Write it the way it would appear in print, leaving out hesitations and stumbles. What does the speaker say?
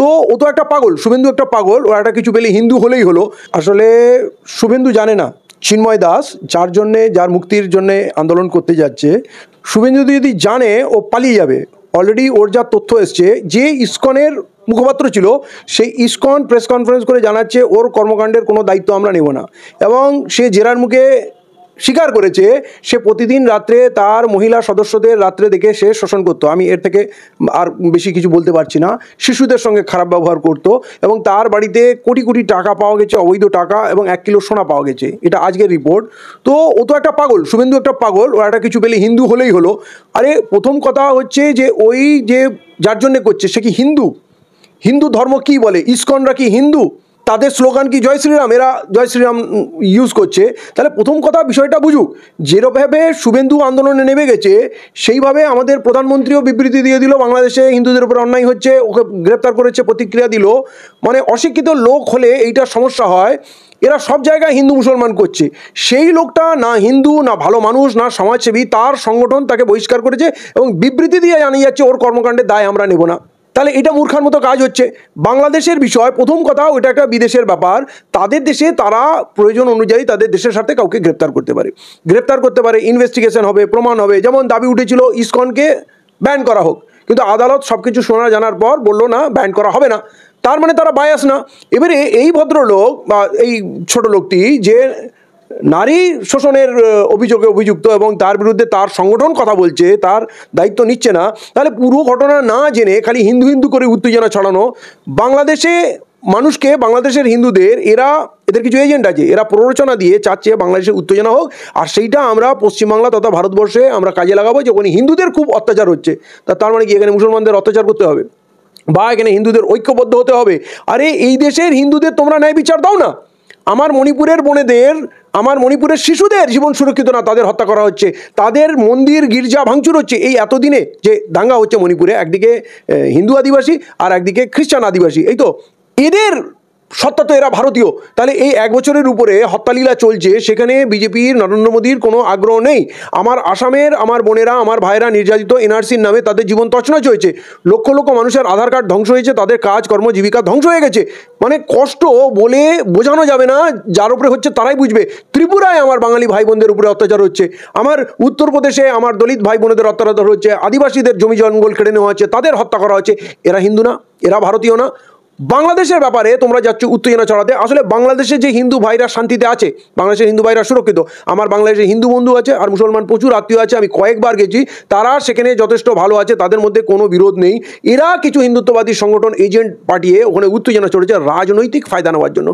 তো ও তো একটা পাগল, শুভেন্দু একটা পাগল, ও একটা কিছু পেলে হিন্দু হলেই হলো। আসলে শুভেন্দু জানে না চিন্ময় দাস যার মুক্তির জন্যে আন্দোলন করতে যাচ্ছে, শুভেন্দু যদি জানে ও পালিয়ে যাবে। অলরেডি ওর যা তথ্য এসছে, যে ইসকনের মুখপাত্র ছিল সেই ইসকন প্রেস কনফারেন্স করে জানাচ্ছে ওর কর্মকাণ্ডের কোনো দায়িত্ব আমরা নেব না, এবং সে জেরার মুখে স্বীকার করেছে সে প্রতিদিন রাত্রে তার মহিলা সদস্যদের রাত্রে দেখে সে শোষণ করতো। আমি এর থেকে আর বেশি কিছু বলতে পারছি না। শিশুদের সঙ্গে খারাপ ব্যবহার করতো, এবং তার বাড়িতে কোটি কোটি টাকা পাওয়া গেছে, অবৈধ টাকা, এবং 1 কিলো সোনা পাওয়া গেছে। এটা আজকের রিপোর্ট। তো ও তো একটা পাগল, শুভেন্দু একটা পাগল, ও একটা কিছু পেলে হিন্দু হলেই হলো। আরে প্রথম কথা হচ্ছে যে ওই যে যার জন্যে করছে সে কি হিন্দু? হিন্দু ধর্ম কি বলে? ইসকনরা কি হিন্দু? তাদের স্লোগান কি জয় শ্রীরাম? এরা জয় শ্রীরাম ইউজ করছে। তাহলে প্রথম কথা বিষয়টা বুঝুক। যেভাবে শুভেন্দু আন্দোলনে নেমে গেছে সেইভাবে আমাদের প্রধানমন্ত্রীও বিবৃতি দিয়ে দিল বাংলাদেশে হিন্দুদের উপর অন্যায় হচ্ছে, ওকে গ্রেপ্তার করেছে, প্রতিক্রিয়া দিল। মানে অশিক্ষিত লোক হলে এইটা সমস্যা হয়। এরা সব জায়গায় হিন্দু মুসলমান করছে। সেই লোকটা না হিন্দু, না ভালো মানুষ, না সমাজসেবী, তার সংগঠন তাকে বহিষ্কার করেছে এবং বিবৃতি দিয়ে জানিয়ে যাচ্ছে ওর কর্মকাণ্ডের দায় আমরা নেব না। তাহলে এটা মূর্খার মতো কাজ হচ্ছে। বাংলাদেশের বিষয় প্রথম কথা, ওইটা একটা বিদেশের ব্যাপার। তাদের দেশে তারা প্রয়োজন অনুযায়ী তাদের দেশের সাথে কাউকে গ্রেপ্তার করতে পারে, ইনভেস্টিগেশন হবে, প্রমাণ হবে। যেমন দাবি উঠেছিল ইসকনকে ব্যান করা হোক, কিন্তু আদালত সব কিছু শোনা জানার পর বললো না, ব্যান করা হবে না। তার মানে তারা বায়াস না। এবারে এই ভদ্রলোক বা এই ছোট লোকটি যে নারী শোষণের অভিযোগে অভিযুক্ত এবং তার বিরুদ্ধে তার সংগঠন কথা বলছে, তার দায়িত্ব নিচ্ছে না, তাহলে পুরো ঘটনা না জেনে খালি হিন্দু হিন্দু করে উত্তেজনা ছড়ানো। বাংলাদেশে মানুষকে, বাংলাদেশের হিন্দুদের, এদের কিছু এজেন্ট আছে, এরা প্ররোচনা দিয়ে চাচ্ছে বাংলাদেশে উত্তেজনা হোক, আর সেইটা আমরা পশ্চিমবাংলা তথা ভারতবর্ষে আমরা কাজে লাগাবো। যে ওখানে হিন্দুদের খুব অত্যাচার হচ্ছে, তার মানে কি এখানে মুসলমানদের অত্যাচার করতে হবে বা এখানে হিন্দুদের ঐক্যবদ্ধ হতে হবে? আরে এই দেশের হিন্দুদের তোমরা ন্যায় বিচার দাও না। আমার মণিপুরের বোনেদের, আমার মণিপুরের শিশুদের জীবন সুরক্ষিত না, তাদের হত্যা করা হচ্ছে, তাদের মন্দির গির্জা ভাঙচুর হচ্ছে। এই এতদিনে যে দাঙ্গা হচ্ছে মণিপুরে, একদিকে হিন্দু আদিবাসী আর একদিকে খ্রিস্টান আদিবাসী, এই তো এদের সত্তা তো এরা ভারতীয়। তাহলে এই 1 বছরের উপরে হত্যালীলা চলছে, সেখানে বিজেপির নরেন্দ্র মোদীর কোনো আগ্রহ নেই। আমার আসামের আমার বোনেরা, আমার ভাইরা নির্যাতিত, এনআরসির নামে তাদের জীবন তছনছ হয়েছে, লক্ষ লক্ষ মানুষের আধার কার্ড ধ্বংস হয়েছে, তাদের কাজ কর্ম জীবিকা ধ্বংস হয়ে গেছে। মানে কষ্ট বলে বোঝানো যাবে না, যার উপরে হচ্ছে তারাই বুঝবে। ত্রিপুরায় আমার বাঙালি ভাই বোনদের উপরে অত্যাচার হচ্ছে, আমার উত্তরপ্রদেশে আমার দলিত ভাই বোনেদের অত্যাচার হচ্ছে, আদিবাসীদের জমি জঙ্গল কেড়ে নেওয়া হচ্ছে, তাদের হত্যা করা হচ্ছে। এরা হিন্দু না? এরা ভারতীয় না? বাংলাদেশের ব্যাপারে তোমরা যাচ্ছ উত্তেজনা ছড়াতে। আসলে বাংলাদেশে যে হিন্দু ভাইরা শান্তিতে আছে, বাংলাদেশের হিন্দু ভাইরা সুরক্ষিত। আমার বাংলাদেশে হিন্দু বন্ধু আছে আর মুসলমান প্রচুর আত্মীয় আছে, আমি কয়েকবার গেছি, তারা সেখানে যথেষ্ট ভালো আছে, তাদের মধ্যে কোনো বিরোধ নেই। এরা কিছু হিন্দুত্ববাদী সংগঠন এজেন্ট পাঠিয়ে ওখানে উত্তেজনা ছড়েছে রাজনৈতিক ফায়দা নেওয়ার জন্য।